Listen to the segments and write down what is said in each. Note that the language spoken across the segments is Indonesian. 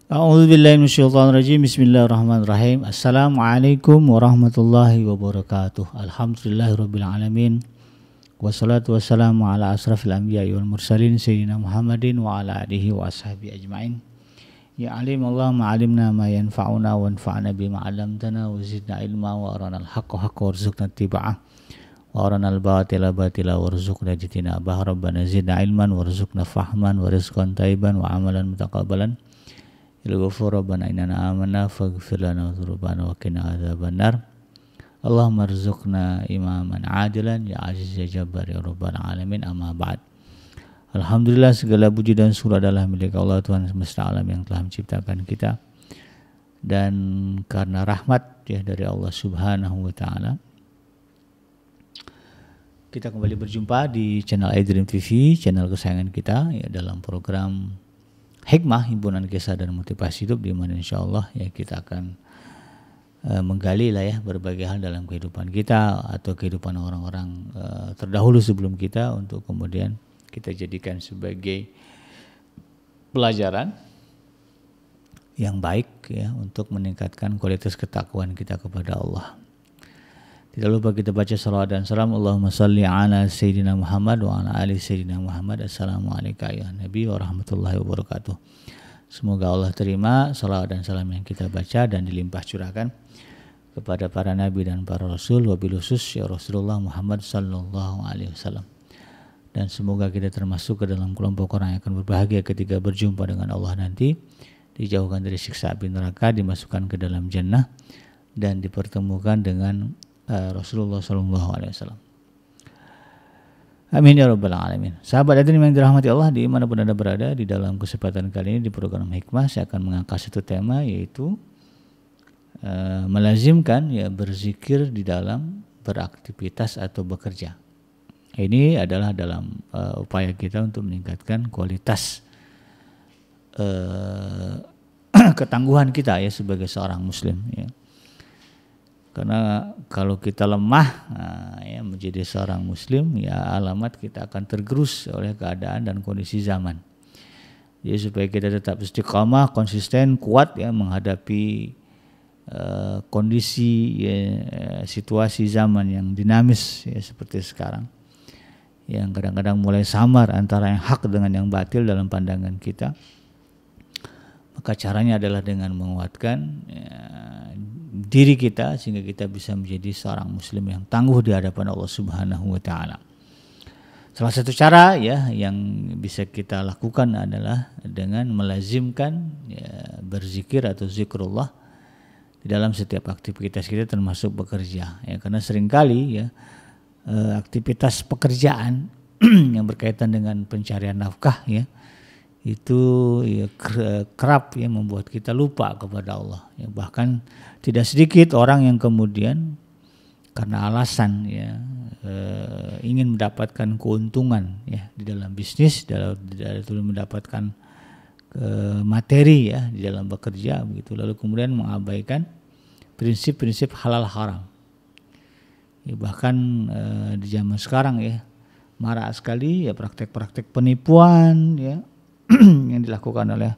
A'udzubillahi minasyaitonirrajim. Bismillahirrahmanirrahim. Assalamualaikum warahmatullahi wabarakatuh. Alhamdulillahirabbil alamin. Wassalatu wassalamu ala asrafil anbiya'i wal mursalin sayyidina Muhammadin wa ala alihi wa ashabihi ajmain. Ya alim Allah ma'alimna ma yanfa'una wa anfa'na bima 'allamtana wa zidna ilma wa arana al-haqqa haqqa warzuqna ittiba'ah wa arana al-batila batila warzuqna ijtinabah. Rabbana zidna ilman warzuqna fahman wa rizqan thayyiban wa amalan mutaqabbalan. Al-Ghafur Rabbana innana amanna faghfir lana dzunubana wa qina adzabannar. Allahumma rzuqna imaman adilan ya aziz ya jabbar ya rabbal alamin. Amma ba'd. Alhamdulillah, segala puji dan syukur adalah milik Allah Tuhan semesta alam yang telah menciptakan kita, dan karena rahmat ya dari Allah Subhanahu wa taala kita kembali berjumpa di channel iDream TV, channel kesayangan kita ya, dalam program Hikmah, himpunan kisah dan motivasi hidup, di mana insyaallah ya kita akan menggali lah ya berbagai hal dalam kehidupan kita atau kehidupan orang-orang terdahulu sebelum kita, untuk kemudian kita jadikan sebagai pelajaran yang baik ya untuk meningkatkan kualitas ketakwaan kita kepada Allah. Tidak lupa kita baca salawat dan salam. Allahumma salli ala Sayyidina Muhammad wa ala ali Sayyidina Muhammad. Assalamualaikum ya Nabi warahmatullahi wabarakatuh. Semoga Allah terima salawat dan salam yang kita baca dan dilimpah curahkan kepada para nabi dan para rasul, wabil khusus ya Rasulullah Muhammad sallallahu alaihi wasallam. Dan semoga kita termasuk ke dalam kelompok orang yang akan berbahagia ketika berjumpa dengan Allah nanti, dijauhkan dari siksa api neraka, dimasukkan ke dalam jannah, dan dipertemukan dengan Rasulullah sallallahu alaihi wasallam. Amin ya rabbal alamin. Sahabat hadirin yang dirahmati Allah dimanapun Anda berada, di dalam kesempatan kali ini di program Hikmah saya akan mengangkat satu tema, yaitu melazimkan ya berzikir di dalam beraktivitas atau bekerja. Ini adalah dalam upaya kita untuk meningkatkan kualitas ketangguhan kita ya sebagai seorang muslim ya. Karena kalau kita lemah ya menjadi seorang muslim, ya alamat kita akan tergerus oleh keadaan dan kondisi zaman. Jadi supaya kita tetap istiqamah, konsisten, kuat ya menghadapi kondisi ya, situasi zaman yang dinamis ya seperti sekarang, yang kadang-kadang mulai samar antara yang hak dengan yang batil dalam pandangan kita, maka caranya adalah dengan menguatkan ya, diri kita sehingga kita bisa menjadi seorang muslim yang tangguh di hadapan Allah Subhanahu wa taala. Salah satu cara ya yang bisa kita lakukan adalah dengan melazimkan ya, berzikir atau zikrullah di dalam setiap aktivitas kita, termasuk bekerja ya, karena seringkali ya aktivitas pekerjaan yang berkaitan dengan pencarian nafkah ya itu ya kerap ya membuat kita lupa kepada Allah ya. Bahkan tidak sedikit orang yang kemudian karena alasan ya ingin mendapatkan keuntungan ya di dalam bisnis, dalam mendapatkan materi ya di dalam bekerja begitu, lalu kemudian mengabaikan prinsip-prinsip halal haram ya. Bahkan di zaman sekarang ya marak sekali ya praktek-praktek penipuan ya yang dilakukan oleh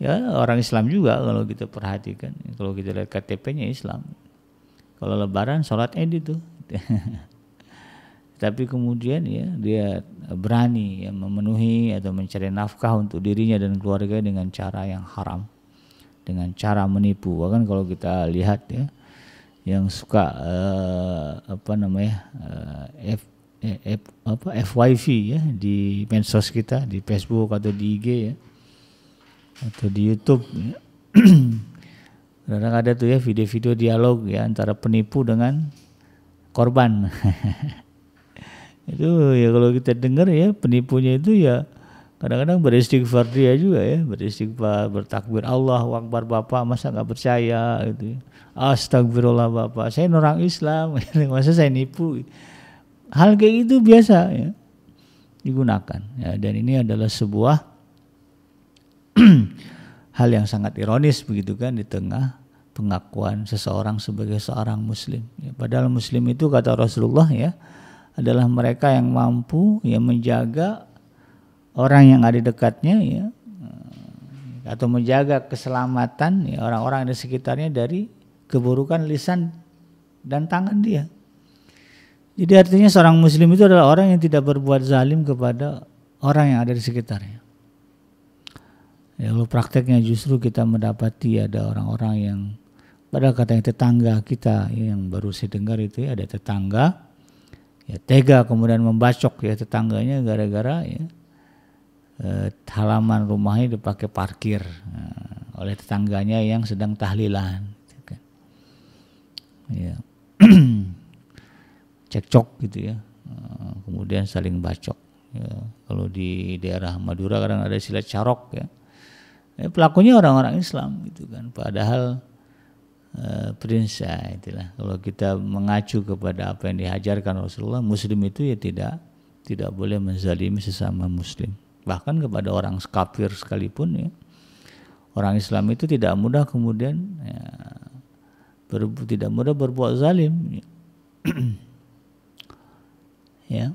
ya orang Islam juga. Kalau kita perhatikan, kalau kita lihat KTP-nya Islam, kalau lebaran sholat Id itu tapi kemudian ya dia berani ya memenuhi atau mencari nafkah untuk dirinya dan keluarga dengan cara yang haram, dengan cara menipu. Bahkan kalau kita lihat ya yang suka FYP ya di medsos kita, di Facebook atau di IG ya, atau di YouTube ya. Kadang ada tuh ya video-video dialog ya antara penipu dengan korban. Itu ya kalau kita dengar ya penipunya itu ya kadang-kadang beristighfar dia juga ya, beristighfar, bertakbir Allahu Akbar, Bapak masa nggak percaya gitu ya. Astagfirullah Bapak, saya orang Islam, masa saya nipu. Hal kayak gitu biasa ya digunakan ya, dan ini adalah sebuah hal yang sangat ironis begitu kan, di tengah pengakuan seseorang sebagai seorang muslim ya. Padahal muslim itu kata Rasulullah ya adalah mereka yang mampu ya menjaga orang yang ada di dekatnya ya atau menjaga keselamatan ya, orang-orang di sekitarnya dari keburukan lisan dan tangan dia. Jadi artinya seorang muslim itu adalah orang yang tidak berbuat zalim kepada orang yang ada di sekitarnya. Ya, kalau prakteknya justru kita mendapati ada orang-orang yang, padahal katanya tetangga kita ya, yang baru saya dengar itu ya, ada tetangga ya tega kemudian membacok ya tetangganya gara-gara ya halaman rumahnya dipakai parkir oleh tetangganya yang sedang tahlilan. Ya. Cekcok gitu ya, kemudian saling bacok. Ya, kalau di daerah Madura kadang ada silat carok ya, pelakunya orang-orang Islam gitu kan. Padahal prinsip itulah kalau kita mengacu kepada apa yang diajarkan Rasulullah, Muslim itu ya tidak boleh menzalimi sesama Muslim, bahkan kepada orang kafir sekalipun ya. Orang Islam itu tidak mudah kemudian ya, tidak mudah berbuat zalim. Ya,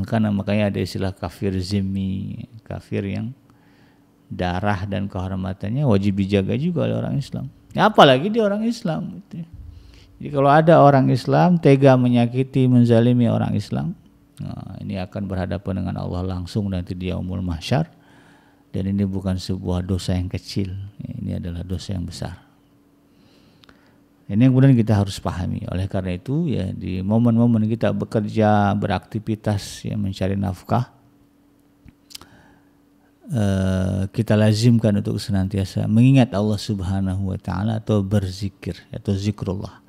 karena makanya ada istilah kafir zimmi, kafir yang darah dan kehormatannya wajib dijaga juga oleh orang Islam. Ya, apalagi dia orang Islam. Gitu. Jadi kalau ada orang Islam tega menyakiti, menzalimi orang Islam, nah, ini akan berhadapan dengan Allah langsung nanti di yaumul mahsyar. Dan ini bukan sebuah dosa yang kecil, ini adalah dosa yang besar. Ini yang kemudian kita harus pahami. Oleh karena itu ya di momen-momen kita bekerja, beraktivitas ya mencari nafkah, kita lazimkan untuk senantiasa mengingat Allah Subhanahu wa taala atau berzikir atau zikrullah.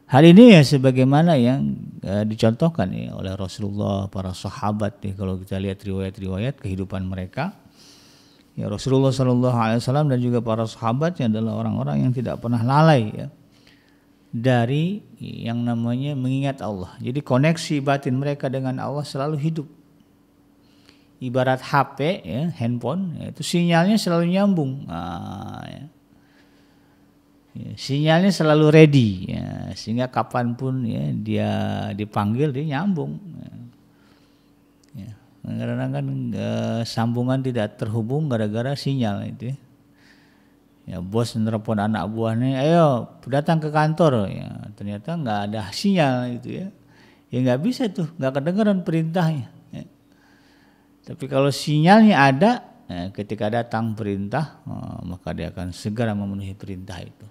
Hal ini ya sebagaimana yang dicontohkan ya oleh Rasulullah, para sahabat ya, kalau kita lihat riwayat-riwayat kehidupan mereka ya, Rasulullah SAW dan juga para sahabatnya adalah orang-orang yang tidak pernah lalai ya dari yang namanya mengingat Allah. Jadi koneksi batin mereka dengan Allah selalu hidup. Ibarat HP ya, handphone ya, itu sinyalnya selalu nyambung. Ya. Ya, sinyalnya selalu ready ya, sehingga kapanpun ya dia dipanggil dia nyambung. Ya. Kadang-kadang kan sambungan tidak terhubung gara-gara sinyal itu ya. Ya, bos nelpon anak buahnya, ayo datang ke kantor, ya ternyata nggak ada sinyal gitu ya, ya nggak bisa tuh, nggak kedengaran perintahnya. Ya. Tapi kalau sinyalnya ada, ya, ketika datang perintah, maka dia akan segera memenuhi perintah itu.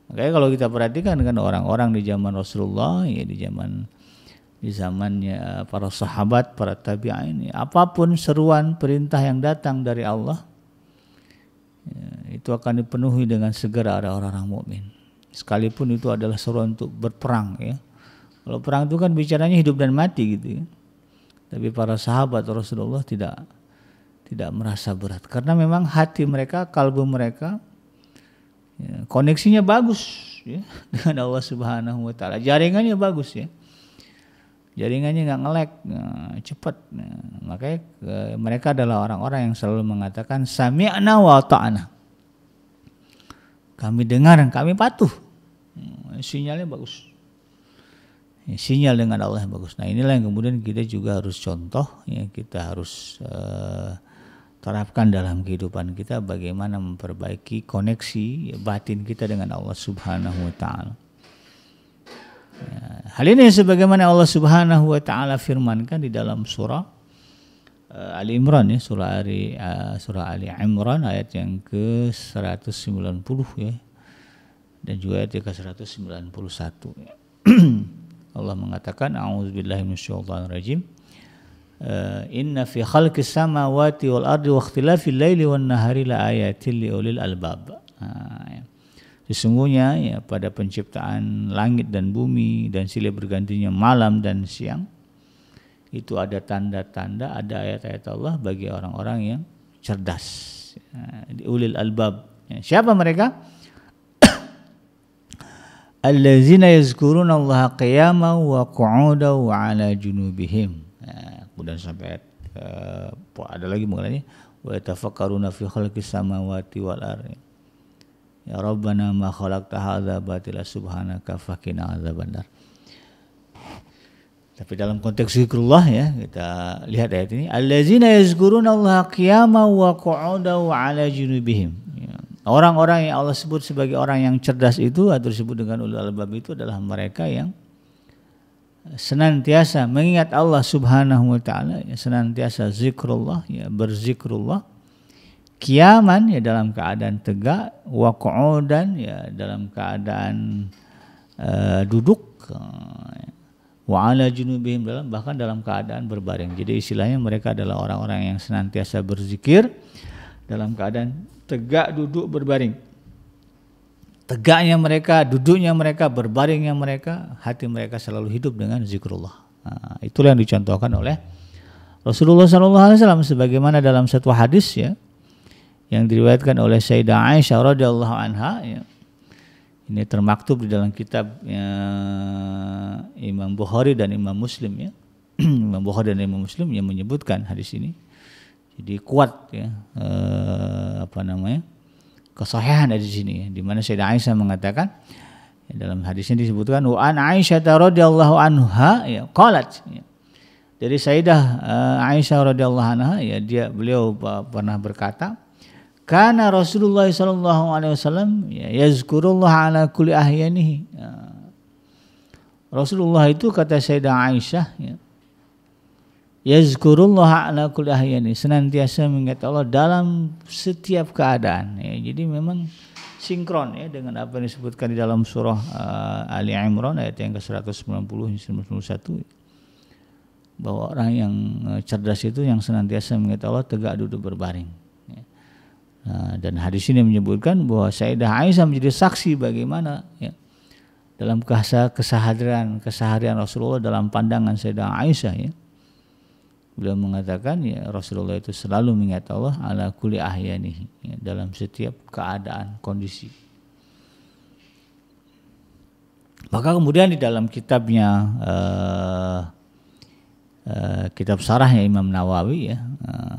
Makanya kalau kita perhatikan dengan orang-orang di zaman Rasulullah, ya di zamannya para sahabat, para tabi'in, ya, apapun seruan perintah yang datang dari Allah, ya, itu akan dipenuhi dengan segera ada orang-orang mukmin. Sekalipun itu adalah seruan untuk berperang ya. Kalau perang itu kan bicaranya hidup dan mati gitu ya. Tapi para sahabat Rasulullah tidak merasa berat karena memang hati mereka, kalbu mereka ya, koneksinya bagus ya dengan Allah Subhanahu wa taala. Jaringannya bagus ya. Jaringannya nggak nge-lag, cepat. Makanya mereka adalah orang-orang yang selalu mengatakan sami'na wa ta'na. Kami dengar dan kami patuh. Sinyalnya bagus. Sinyal dengan Allah yang bagus. Nah inilah yang kemudian kita juga harus contoh, ya kita harus terapkan dalam kehidupan kita bagaimana memperbaiki koneksi batin kita dengan Allah Subhanahu wa taala. Ya, hal ini sebagaimana Allah Subhanahu wa taala firmankan di dalam surah Ali Imran ya, surah Ali Imran ayat yang ke-190 ya. Dan juga ayat ke-191 ya. Allah mengatakan a'udzubillahi minasyaitonir rajim. Inna fi khalqis samawati wal ardi wa ikhtilafil laili wan nahari la ayatil liulil albab. Ya. Sesungguhnya ya pada penciptaan langit dan bumi dan silih bergantinya malam dan siang itu ada tanda-tanda, ada ayat-ayat Allah bagi orang-orang yang cerdas, ya, ulil albab. Ya, siapa mereka? Allazina yazkuruna Allah qiyaman wa qu'udan wa 'ala junubihim. Ya, kemudian sampai ada lagi mengenai wa yatafakkaruna fi khalqis samawati wal ardi. Ya Rabbana ma khalaqta hadza batila subhanaka faqina adzabannar. Tapi dalam konteks zikrullah ya, kita lihat ayat ini, allazina yazkurunallaha qiyaman wa qu'udan wa 'ala junubihim. Ya. Orang-orang yang Allah sebut sebagai orang yang cerdas itu atau disebut dengan ulul albab itu adalah mereka yang senantiasa mengingat Allah Subhanahu wa taala, ya, senantiasa zikrullah, ya, berzikrullah, qiyaman ya dalam keadaan tegak, wa qu'udan ya dalam keadaan duduk, wa ala junubihim bahkan dalam keadaan berbaring. Jadi istilahnya mereka adalah orang-orang yang senantiasa berzikir dalam keadaan tegak, duduk, berbaring. Tegaknya mereka, duduknya mereka, berbaringnya mereka, hati mereka selalu hidup dengan zikrullah. Nah, itulah yang dicontohkan oleh Rasulullah SAW sebagaimana dalam satu hadis ya yang diriwayatkan oleh Sayyidah Aisyah radhiyallahu anha ya. Ini termaktub di dalam kitab Imam Bukhari dan Imam Muslim ya. Imam Bukhari dan Imam Muslim yang menyebutkan hadis ini. Jadi kuat ya kesahihan dari sini ya, di mana Sayyidah Aisyah mengatakan ya, dalam hadisnya disebutkan wa an Aisyah radhiyallahu anha ya qalat ya. Dari Sayyidah Aisyah radhiyallahu anha ya beliau pernah berkata, kana Rasulullah sallallahu alaihi wasallam yazkurullah ala kulli ahyanihi. Rasulullah itu kata Sayyidah Aisyah ya, yazkurullah ala kulli ahyanihi, senantiasa mengingat Allah dalam setiap keadaan ya. Jadi memang sinkron ya dengan apa yang disebutkan di dalam surah Ali Imran ayat yang ke-190 hingga 191 bahwa orang yang cerdas itu yang senantiasa mengingat Allah tegak, duduk, berbaring. Nah, dan hadis ini menyebutkan bahwa Sayyidah Aisyah menjadi saksi bagaimana ya, dalam keseharian Rasulullah dalam pandangan Sayyidah Aisyah ya. Beliau mengatakan ya Rasulullah itu selalu mengingat Allah ala kulli ahyanihi ya, dalam setiap keadaan kondisi. Maka kemudian di dalam kitabnya kitab Syarahnya Imam Nawawi ya,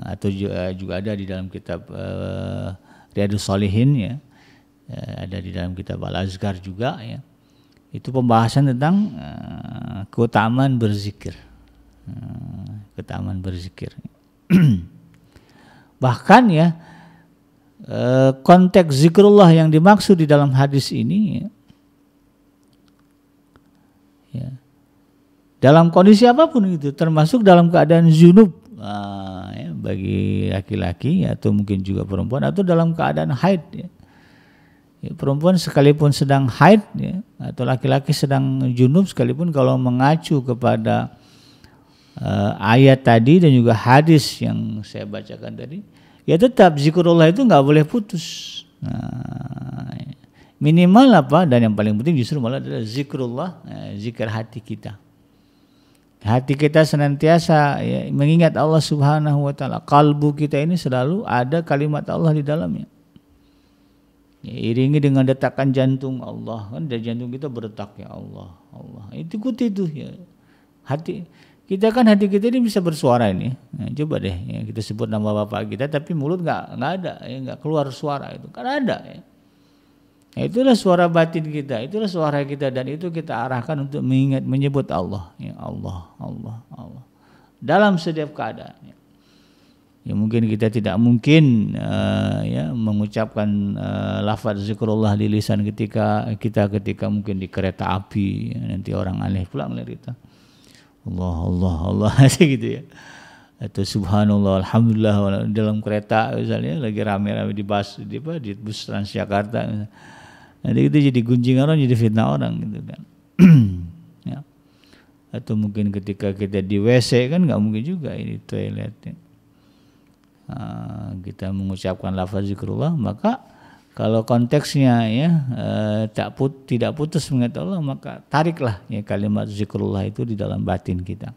atau juga ada di dalam kitab Riyadhus Shalihin ya, ada di dalam kitab Al-Azkar juga ya. Itu pembahasan tentang keutamaan berzikir. Keutamaan berzikir. Bahkan ya konteks zikrullah yang dimaksud di dalam hadis ini ya, dalam kondisi apapun itu, termasuk dalam keadaan junub ya, bagi laki-laki atau mungkin juga perempuan, atau dalam keadaan haid ya. Ya, perempuan sekalipun sedang haid ya, atau laki-laki sedang junub sekalipun, kalau mengacu kepada ayat tadi dan juga hadis yang saya bacakan tadi, ya tetap zikrullah itu nggak boleh putus. Nah, minimal apa, dan yang paling penting justru malah adalah zikrullah, zikir hati kita. Hati kita senantiasa ya, mengingat Allah Subhanahu wa taala. Kalbu kita ini selalu ada kalimat Allah di dalamnya. Ya, iringi dengan detakan jantung Allah, kan dari jantung kita berdetak ya Allah, Allah. Itu ikuti itu ya. Hati kita ini bisa bersuara ini. Nah, coba deh ya, kita sebut nama bapak kita tapi mulut nggak ada ya, nggak keluar suara, itu kan ada ya. Nah, itulah suara batin kita, itulah suara kita, dan itu kita arahkan untuk menyebut Allah, ya Allah, Allah, Allah dalam setiap keadaan. Ya mungkin kita tidak mungkin ya mengucapkan lafaz zikrullah di lisan ketika mungkin di kereta api ya, nanti orang aneh pula melihat kita. Allah, Allah, Allah gitu ya. Atau subhanallah, alhamdulillah dalam kereta misalnya lagi rame-rame di bus Transjakarta. Nanti itu jadi gunjingan orang, jadi fitnah orang gitu kan. Ya. Atau mungkin ketika kita di WC kan nggak mungkin juga ini toilet ya. Kita mengucapkan lafaz zikrullah, maka kalau konteksnya ya tidak putus mengingat Allah, maka tariklah ya kalimat zikrullah itu di dalam batin kita.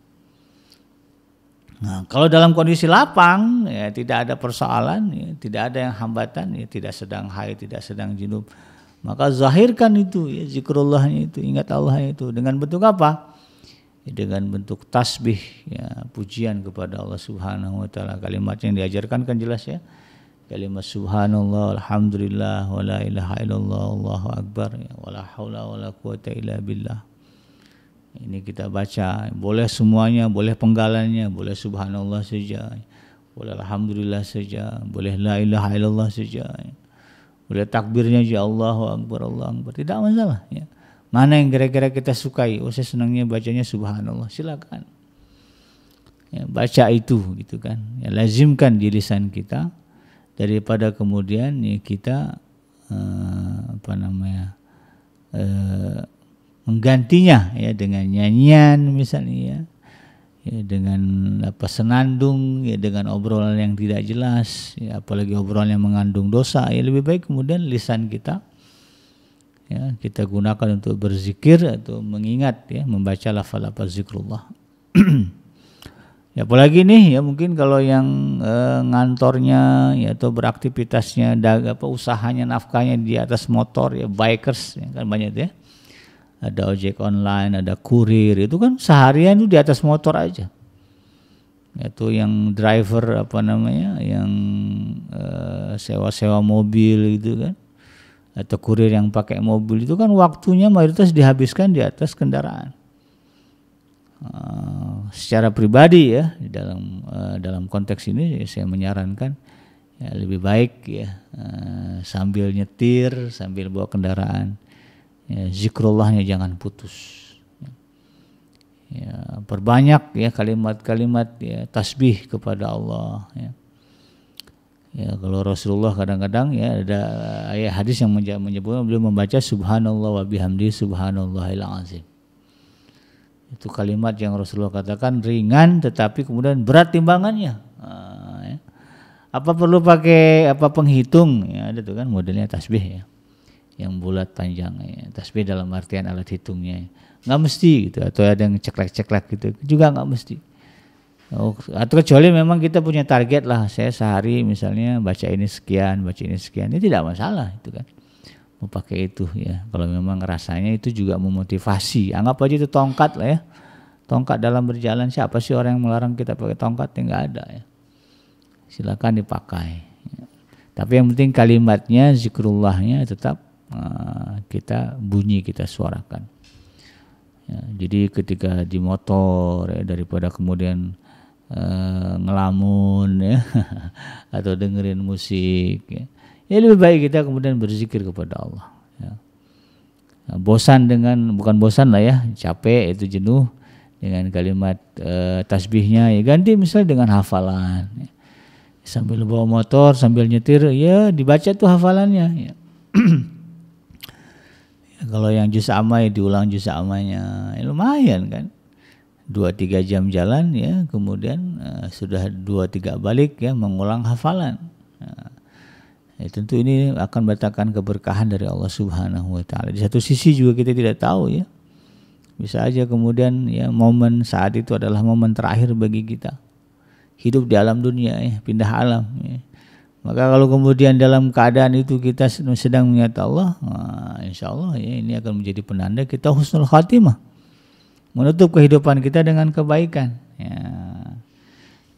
Nah, kalau dalam kondisi lapang ya tidak ada persoalan ya, tidak ada yang hambatan ya, tidak sedang haid, tidak sedang junub, maka zahirkan itu ya zikrullahnya itu, ingat Allah itu dengan bentuk apa? Ya, dengan bentuk tasbih ya, pujian kepada Allah Subhanahu wa taala. Kalimat yang diajarkan kan jelas ya. Kalimat subhanallah, alhamdulillah, wa la ilaha illallah, Allahu akbar, ya, wa la haula wa la quwata illa billah. Ini kita baca, boleh semuanya, boleh penggalannya, boleh subhanallah saja, boleh alhamdulillah saja, boleh la ilaha illallah saja, boleh takbirnya aja Allahu Akbar, Allahu Akbar, tidak masalah ya. Mana yang kira-kira kita sukai? Oh, saya senangnya bacanya subhanallah, silakan. Ya, baca itu gitu kan. Ya, lazimkan di lisan kita daripada kemudian ya kita menggantinya ya dengan nyanyian misalnya ya, dengan senandung ya, dengan obrolan yang tidak jelas ya, apalagi obrolan yang mengandung dosa ya, lebih baik kemudian lisan kita ya kita gunakan untuk berzikir atau mengingat ya, membaca lafaz-lafaz zikrullah. Ya, apalagi nih ya mungkin kalau yang ngantornya ya atau beraktivitasnya usahanya nafkahnya di atas motor ya, bikers ya, kan banyak ya. Ada ojek online, ada kurir, itu kan seharian itu di atas motor aja. Itu yang driver yang sewa-sewa mobil gitu kan. Atau kurir yang pakai mobil itu kan waktunya mayoritas dihabiskan di atas kendaraan. Secara pribadi ya dalam konteks ini saya menyarankan ya, lebih baik ya sambil nyetir, sambil bawa kendaraan. Ya, zikrullahnya jangan putus. Ya, perbanyak ya kalimat-kalimat ya tasbih kepada Allah. Ya. Ya, kalau Rasulullah kadang-kadang ya ada ayat hadis yang menyebutkan beliau membaca subhanallah wa bihamdi subhanallahil azim. Itu kalimat yang Rasulullah katakan ringan tetapi kemudian berat timbangannya. Ya. Apa perlu pakai penghitung? Ya, ada tuh kan modelnya tasbih ya. Yang bulat panjang ya. Tasbih dalam artian alat hitungnya nggak mesti gitu, atau ada yang ceklek-ceklek gitu juga nggak mesti. Atau kecuali memang kita punya target lah, saya sehari misalnya baca ini sekian, ini tidak masalah itu kan, mau pakai itu ya. Kalau memang rasanya itu juga memotivasi, anggap aja itu tongkat lah ya, tongkat dalam berjalan. Siapa sih orang yang melarang kita pakai tongkat? Ya nggak ada ya, silakan dipakai ya. Tapi yang penting kalimatnya, zikrullahnya tetap kita bunyi, kita suarakan ya. Jadi ketika di motor ya, daripada kemudian ngelamun ya atau dengerin musik ya, ya lebih baik kita kemudian berzikir kepada Allah ya. Bukan bosan lah ya, capek itu jenuh dengan kalimat tasbihnya ya, ganti misalnya dengan hafalan ya. Sambil bawa motor, sambil nyetir ya dibaca tuh hafalannya ya. Kalau yang juz amma ya diulang juz ammanya ya, lumayan kan, 2-3 jam jalan ya, kemudian sudah 2-3 balik ya mengulang hafalan. Ya, tentu ini akan mendatangkan keberkahan dari Allah Subhanahu wa taala. Di satu sisi juga kita tidak tahu ya, bisa aja kemudian ya momen saat itu adalah momen terakhir bagi kita hidup di alam dunia ya, pindah alam ya. Maka kalau kemudian dalam keadaan itu kita sedang mengingat Allah, insya Allah ya, ini akan menjadi penanda kita husnul khatimah, menutup kehidupan kita dengan kebaikan ya.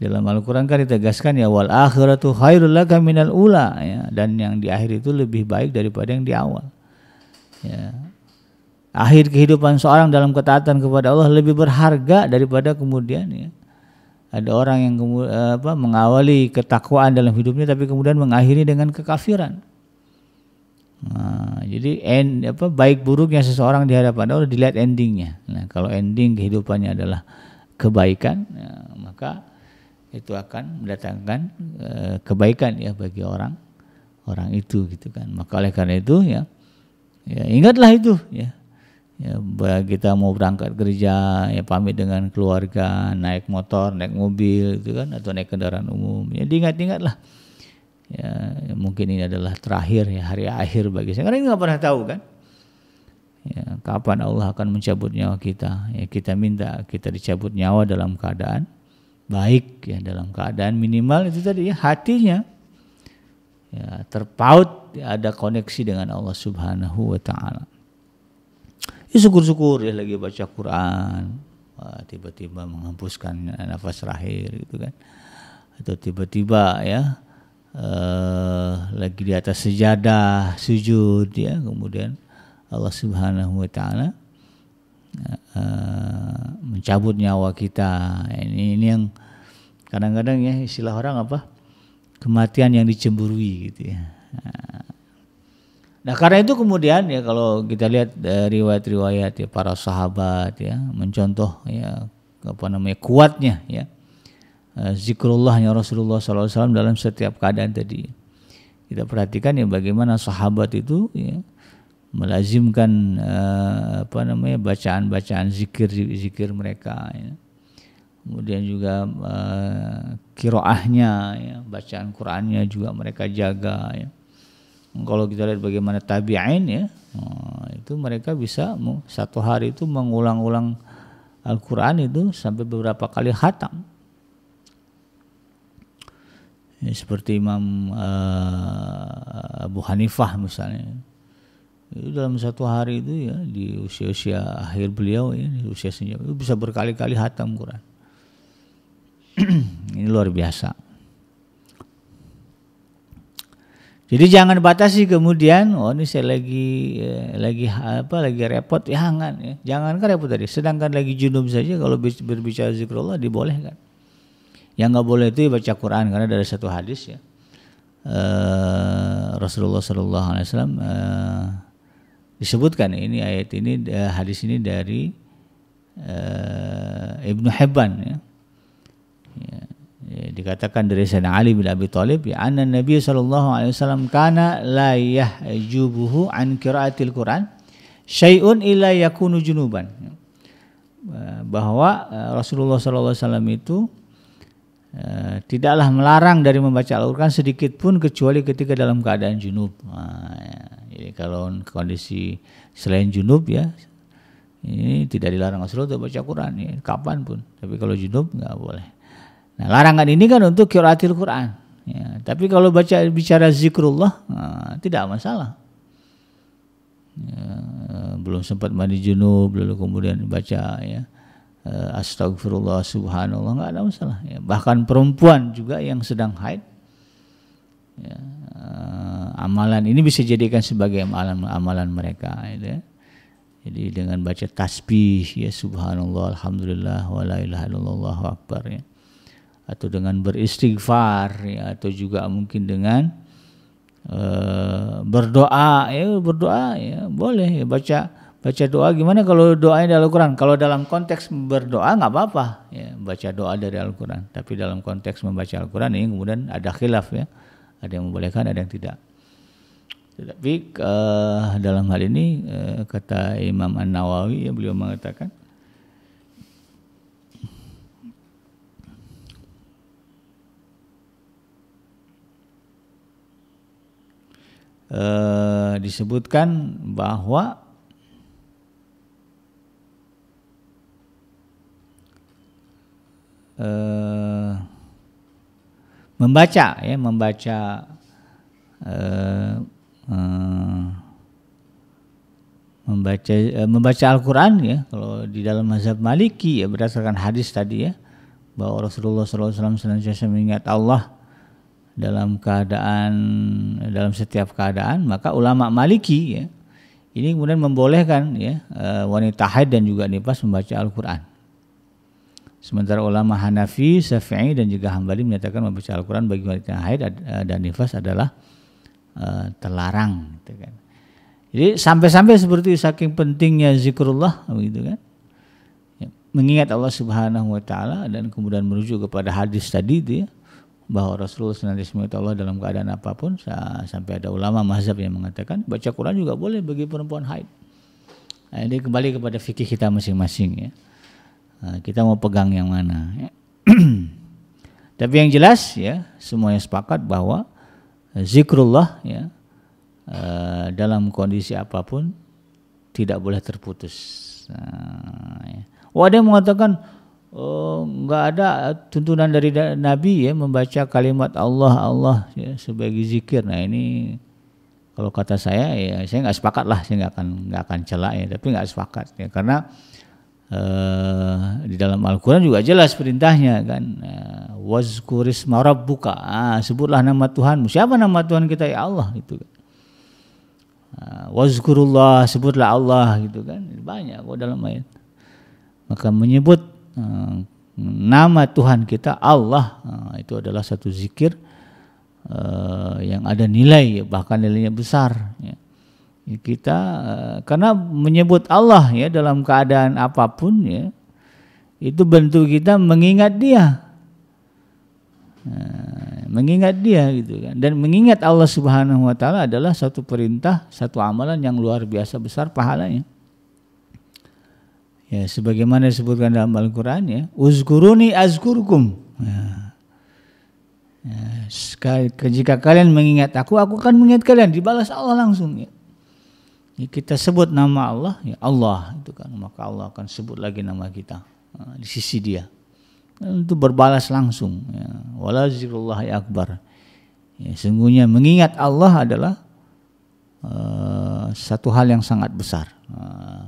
Dalam Al-Quran kan ditegaskan ya, wal akhiratu khairul laka minal ula ya, dan yang di akhir itu lebih baik daripada yang di awal ya. Akhir kehidupan seorang dalam ketaatan kepada Allah lebih berharga daripada kemudian ya ada orang yang mengawali ketakwaan dalam hidupnya tapi kemudian mengakhiri dengan kekafiran. Nah, jadi baik buruknya seseorang di hadapan Allah dilihat endingnya. Nah, kalau ending kehidupannya adalah kebaikan, ya, maka itu akan mendatangkan kebaikan ya bagi orang itu gitu kan. Maka oleh karena itu ya ingatlah itu ya. Ya, kita mau berangkat kerja ya pamit dengan keluarga, naik motor, naik mobil gitu kan, atau naik kendaraan umum ya diingat-ingatlah ya, mungkin ini adalah terakhir ya, hari akhir bagi saya, karena ini nggak pernah tahu kan ya, kapan Allah akan mencabut nyawa kita ya. Kita minta kita dicabut nyawa dalam keadaan baik ya, dalam keadaan minimal itu tadi ya, hatinya ya terpaut ya, ada koneksi dengan Allah Subhanahu wa taala. Ya syukur-syukur ya lagi baca Quran, tiba-tiba menghembuskan nafas terakhir gitu kan, atau tiba-tiba ya lagi di atas sejadah sujud ya, kemudian Allah Subhanahu wa taala mencabut nyawa kita. Ini yang kadang-kadang ya istilah orang apa? Kematian yang dicemburui gitu ya. Nah, karena itu kemudian ya kalau kita lihat riwayat-riwayat ya para sahabat ya mencontoh ya kuatnya ya zikrullahnya Rasulullah SAW dalam setiap keadaan tadi. Kita perhatikan ya bagaimana sahabat itu ya melazimkan bacaan-bacaan zikir mereka ya. Kemudian juga qiraahnya ya, bacaan Qur'annya juga mereka jaga ya. Kalau kita lihat bagaimana tabi'in ya, itu mereka bisa satu hari itu mengulang-ulang Al-Quran itu sampai beberapa kali khatam. Ya, seperti Imam Abu Hanifah misalnya. Itu dalam satu hari itu ya di usia-usia akhir beliau ya, di usia senja itu bisa berkali-kali khatam Quran. Ini luar biasa. Jadi jangan batasi kemudian, ini saya lagi repot ya jangan ya. Jangan kan repot tadi. Sedangkan lagi junub saja kalau berbicara zikrullah dibolehkan. Yang enggak boleh itu baca Quran karena dari satu hadis ya. Rasulullah sallallahu alaihi wasallam disebutkan ini ayat ini hadis ini dari Ibnu Hibban ya. Dikatakan dari Sayyidina Ali bin Abi Thalib ya anna Nabi sallallahu alaihi wasallam kana la yahjubuhu an qiraatil Quran syai'un illa yakunu junuban. Bahwa Rasulullah sallallahu alaihi wasallam itu tidaklah melarang dari membaca Al-Qur'an sedikit pun kecuali ketika dalam keadaan junub. Jadi kalau kondisi selain junub ya ini tidak dilarang Rasulullah untuk baca Quran ya, kapan pun. Tapi kalau junub enggak boleh. Nah, larangan ini kan untuk qiraatil Quran. Ya, tapi kalau bicara zikrullah, tidak masalah. Ya, belum sempat mandi junub, lalu kemudian baca ya astagfirullah subhanallah, enggak ada masalah. Ya, bahkan perempuan juga yang sedang haid, ya, amalan ini bisa dijadikan sebagai amalan mereka. Ya. Jadi dengan baca tasbih, ya subhanallah, alhamdulillah, wa la ilaha illallah, Allahu akbar ya. Atau dengan beristighfar ya, atau juga mungkin dengan berdoa ya boleh ya, baca doa. Gimana kalau doanya dari Al-Quran? Kalau dalam konteks berdoa nggak apa-apa ya, baca doa dari Al-Quran. Tapi dalam konteks membaca Al-Quran ini kemudian ada khilaf ya, ada yang membolehkan, ada yang tidak. Tapi dalam hal ini kata Imam An-Nawawi ya, beliau mengatakan disebutkan bahwa membaca Al-Quran ya, kalau di dalam mazhab Maliki ya berdasarkan hadis tadi ya, bahwa Rasulullah SAW senantiasa mengingat Allah dalam setiap keadaan, maka ulama Maliki ya ini kemudian membolehkan ya wanita haid dan juga nifas membaca Al-Quran. Sementara ulama Hanafi, Syafi'i dan juga Hambali menyatakan membaca Al-Quran bagi wanita haid dan nifas adalah terlarang gitu kan. Jadi sampai-sampai seperti saking pentingnya zikrullah gitu kan. Ya, mengingat Allah Subhanahu wa taala dan kemudian merujuk kepada hadis tadi itu ya, bahwa Rasulullah senantiasa mengingat Allah dalam keadaan apapun, sampai ada ulama mazhab yang mengatakan baca Quran juga boleh bagi perempuan haid. Nah, ini kembali kepada fikih kita masing-masing ya. Nah, kita mau pegang yang mana ya. Tapi yang jelas ya, semuanya sepakat bahwa zikrullah ya dalam kondisi apapun tidak boleh terputus. Ya. Ada yang mengatakan enggak ada tuntunan dari Nabi ya membaca kalimat Allah ya, sebagai zikir. Nah ini kalau kata saya ya saya nggak sepakat lah, saya nggak akan celak ya, tapi nggak sepakat ya karena di dalam Al-Quran juga jelas perintahnya kan, wazkurisma rabbuka, sebutlah nama Tuhanmu. Siapa nama Tuhan kita? Ya Allah gitu kan. Wazkurullah, sebutlah Allah gitu kan. Banyak kok dalam ayat. Maka menyebut nama Tuhan kita Allah, itu adalah satu zikir yang ada nilai, bahkan nilainya besar. Ya. Kita karena menyebut Allah ya dalam keadaan apapun ya, itu bentuk kita mengingat Dia, mengingat Dia gitu kan. Dan mengingat Allah Subhanahu Wa Taala adalah satu perintah, satu amalan yang luar biasa besar pahalanya. Ya, sebagaimana disebutkan dalam Al-Quran ya, uzkuruni azkurkum. Jika kalian mengingat aku akan mengingat kalian. Dibalas Allah langsung ya. Kita sebut nama Allah ya Allah itu kan, maka Allah akan sebut lagi nama kita di sisi Dia. Itu berbalas langsung ya. Wala zikrullahi akbar. Ya, sungguhnya mengingat Allah adalah satu hal yang sangat besar.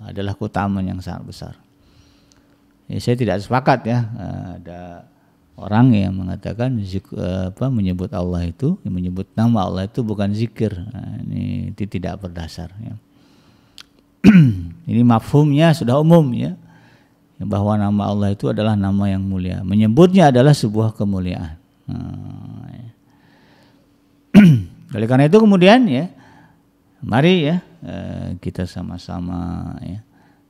Adalah keutamaan yang sangat besar. Ya, saya tidak sepakat ya, ada orang yang mengatakan menyebut Allah itu, menyebut nama Allah itu bukan zikir. Ini tidak berdasar ya. Ini mafhumnya sudah umum ya, bahwa nama Allah itu adalah nama yang mulia. Menyebutnya adalah sebuah kemuliaan. Oleh karena itu kemudian ya, mari ya kita sama-sama ya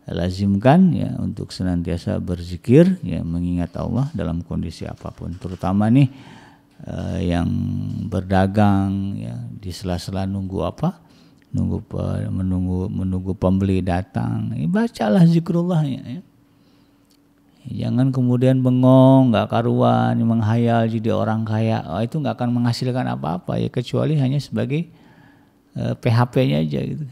lazimkan ya untuk senantiasa berzikir ya, mengingat Allah dalam kondisi apapun, terutama nih yang berdagang ya, di sela-sela nunggu menunggu pembeli datang, bacalah zikrullahnya ya. Jangan kemudian bengong, nggak karuan, menghayal jadi orang kaya. Itu nggak akan menghasilkan apa-apa ya, kecuali hanya sebagai PHP-nya aja gitu.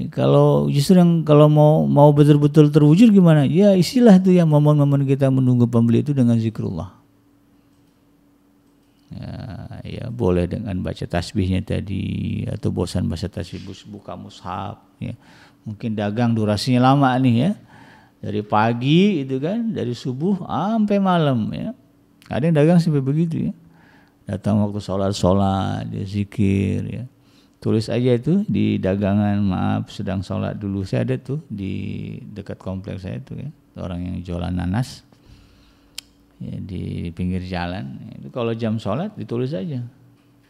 Kalau justru kalau mau betul-betul terwujud gimana? Ya istilah itu ya, momen-momen kita menunggu pembeli itu dengan zikrullah. Ya boleh dengan baca tasbihnya tadi, atau bosan baca tasbih buka mushaf ya. Mungkin dagang durasinya lama nih ya, dari pagi itu kan, dari subuh sampai malam ya. Ada yang dagang sampai begitu ya, datang waktu sholat dia zikir ya. Tulis aja itu di dagangan, maaf sedang sholat dulu. Saya ada tuh di dekat kompleks saya tuh ya, orang yang jualan nanas ya, di pinggir jalan. Itu kalau jam sholat ditulis aja,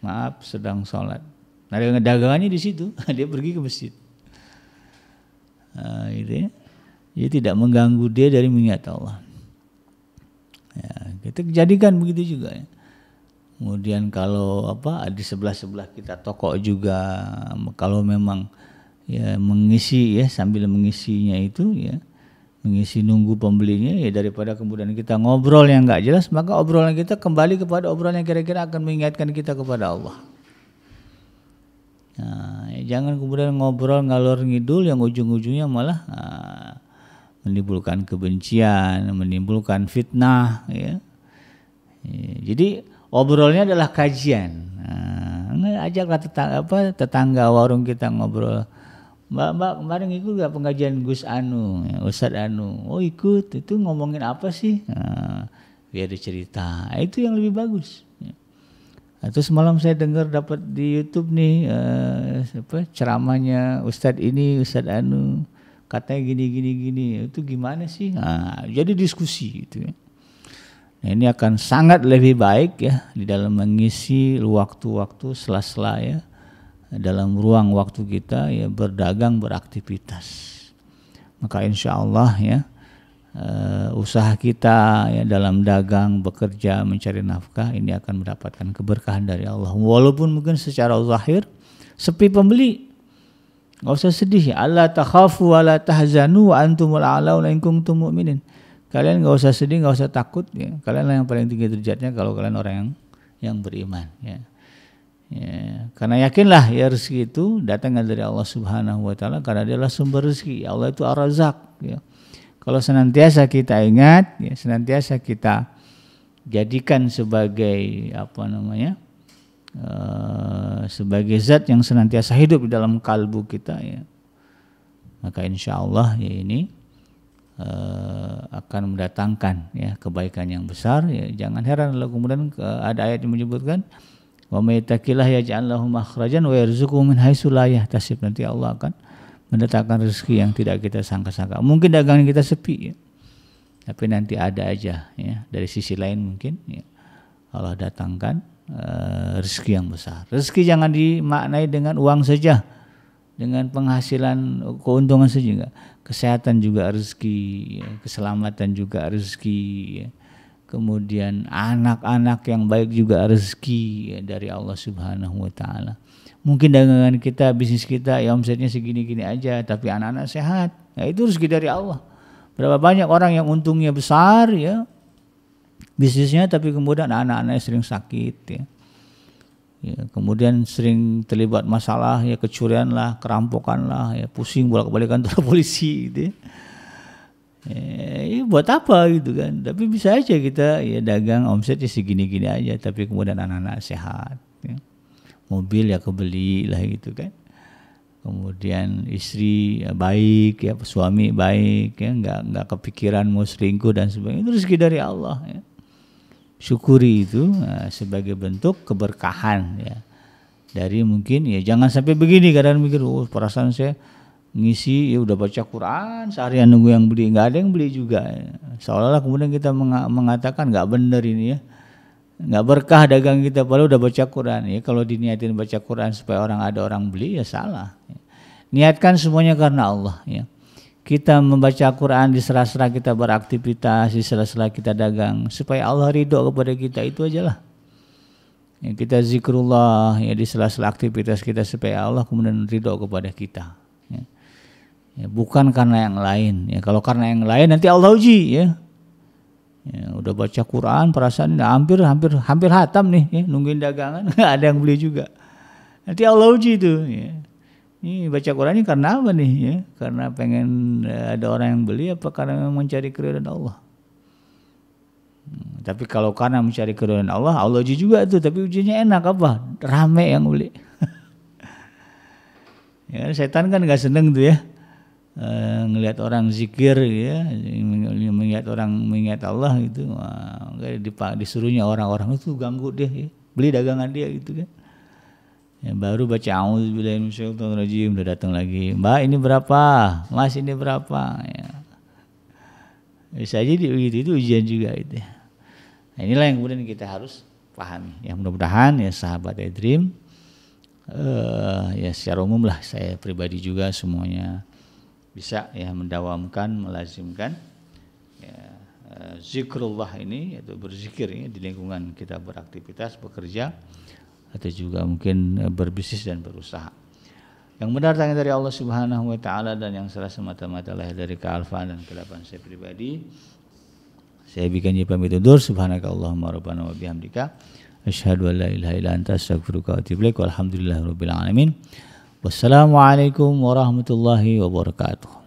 maaf sedang sholat. Nah dagangannya di situ, dia pergi ke masjid. Gitu ya. Jadi tidak mengganggu dia dari mengingat Allah. Ya, kita jadikan begitu juga ya. Kemudian kalau di sebelah kita toko juga, kalau memang ya mengisi ya, sambil mengisinya itu ya, mengisi nunggu pembelinya ya, daripada kemudian kita ngobrol yang nggak jelas, maka obrolan kita kembali kepada obrolan yang kira-kira akan mengingatkan kita kepada Allah. Nah, ya jangan kemudian ngobrol ngalor ngidul yang ujung-ujungnya malah menimbulkan kebencian, menimbulkan fitnah ya. Jadi obrolnya adalah kajian. Ajaklah tetangga warung kita ngobrol. Mbak kemarin ikut gak pengajian Gus Anu, ya, Ustadz Anu? Oh ikut. Itu ngomongin apa sih? Biar dicerita. Itu yang lebih bagus. Ya. Atau semalam saya dengar dapat di YouTube nih ceramahnya Ustadz ini, Ustadz Anu, katanya gini. Itu gimana sih? Jadi diskusi gitu ya. Nah, ini akan sangat lebih baik ya di dalam mengisi waktu-waktu sela-sela ya, dalam ruang waktu kita ya berdagang, beraktivitas. Maka insya Allah ya usaha kita ya dalam dagang, bekerja, mencari nafkah ini akan mendapatkan keberkahan dari Allah. Walaupun mungkin secara zahir sepi pembeli, nggak usah sedih ya. Allah takhafu wa la tahzanu wa antumul a'launa in kuntum mu'minin. Kalian nggak usah sedih, nggak usah takut ya. Kalian lah yang paling tinggi derajatnya kalau kalian orang yang beriman ya. Ya, karena yakinlah ya rezeki itu datangnya dari Allah Subhanahu Wa Taala, karena Dia adalah sumber rezeki. Allah itu Ar-Razzaq ya. Kalau senantiasa kita ingat ya, senantiasa kita jadikan sebagai sebagai zat yang senantiasa hidup di dalam kalbu kita ya, maka insya Allah ya ini akan mendatangkan ya kebaikan yang besar ya. Jangan heran kalau kemudian ada ayat yang menyebutkan wa may yattaqillah yaj'al lahu makhrajan wa yarzuqhu min haitsu la yahtasib. Nanti Allah akan mendatangkan rezeki yang tidak kita sangka-sangka. Mungkin dagangan kita sepi ya. Tapi nanti ada aja ya dari sisi lain mungkin ya, Allah datangkan rezeki yang besar. Rezeki jangan dimaknai dengan uang saja, dengan penghasilan keuntungan saja enggak. Kesehatan juga rezeki, ya, keselamatan juga rezeki, ya. Kemudian anak-anak yang baik juga rezeki ya, dari Allah Subhanahu wa taala. Mungkin dagangan kita, bisnis kita ya omsetnya segini-gini aja, tapi anak-anak sehat. Ya itu rezeki dari Allah. Berapa banyak orang yang untungnya besar ya bisnisnya, tapi kemudian anak-anaknya sering sakit ya. Ya, kemudian sering terlibat masalah ya, kecurian lah, kerampokan lah ya, pusing bolak-balik kantor polisi gitu ya. Buat apa gitu kan? Tapi bisa aja kita ya dagang omsetnya segini-gini aja, tapi kemudian anak-anak sehat ya. Mobil ya kebeli lah gitu kan. Kemudian istri ya baik ya, suami baik ya, nggak kepikiran mau selingkuh dan sebagainya. Itu rezeki dari Allah ya. Syukuri itu sebagai bentuk keberkahan ya. Dari mungkin ya jangan sampai begini kadang mikir perasaan saya ngisi ya udah baca Quran seharian nunggu yang beli, nggak ada yang beli juga. Seolah-olah kemudian kita mengatakan nggak benar ini ya. Nggak berkah dagang kita padahal udah baca Quran ya. Kalau diniatin baca Quran supaya ada orang beli ya salah ya. Niatkan semuanya karena Allah ya. Kita membaca Quran di sela-sela kita beraktivitas, di sela-sela kita dagang supaya Allah ridho kepada kita, itu aja lah ya. Kita zikrullah ya di sela-sela aktivitas kita supaya Allah kemudian ridho kepada kita ya. Ya, bukan karena yang lain ya. Kalau karena yang lain nanti Allah uji ya. Ya, udah baca Quran perasaan hampir hatam nih ya, nungguin dagangan nggak ada yang beli juga. Nanti Allah uji itu ya. Ini baca Quran ini karena apa nih ya? Karena pengen ada orang yang beli apa karena memang mencari keridhaan Allah? Tapi kalau karena mencari keridhaan Allah, Allah uji juga tuh, tapi ujinya enak apa? Rame yang beli. Ya, setan kan nggak seneng tuh ya. Ngelihat orang zikir ya, melihat orang mengingat Allah gitu, disuruhnya orang-orang itu ganggu dia, ya. Beli dagangan dia gitu kan. Ya, baru baca auzubillahi minasyaitonirrajim udah datang lagi, Mbak ini berapa, Mas ini berapa, ya. Bisa aja itu ujian juga itu. Nah, inilah yang kemudian kita harus pahami. Ya mudah-mudahan ya sahabat iDream, ya secara umum lah saya pribadi juga semuanya bisa ya mendawamkan, melazimkan ya, zikrullah ini, yaitu berzikir ya, di lingkungan kita beraktivitas, bekerja, atau juga mungkin berbisnis dan berusaha. Yang benar datang dari Allah Subhanahu wa taala dan yang salah semata-mata lahir dari kealfaan dan kelapan saya pribadi. Saya bikin pamit undur. Subhanakallahumma rabbana wa bihamdika asyhadu an la ilaha illa anta astaghfiruka wa atubu ilaik. Walhamdulillahirabbil alamin. Wassalamualaikum warahmatullahi wabarakatuh.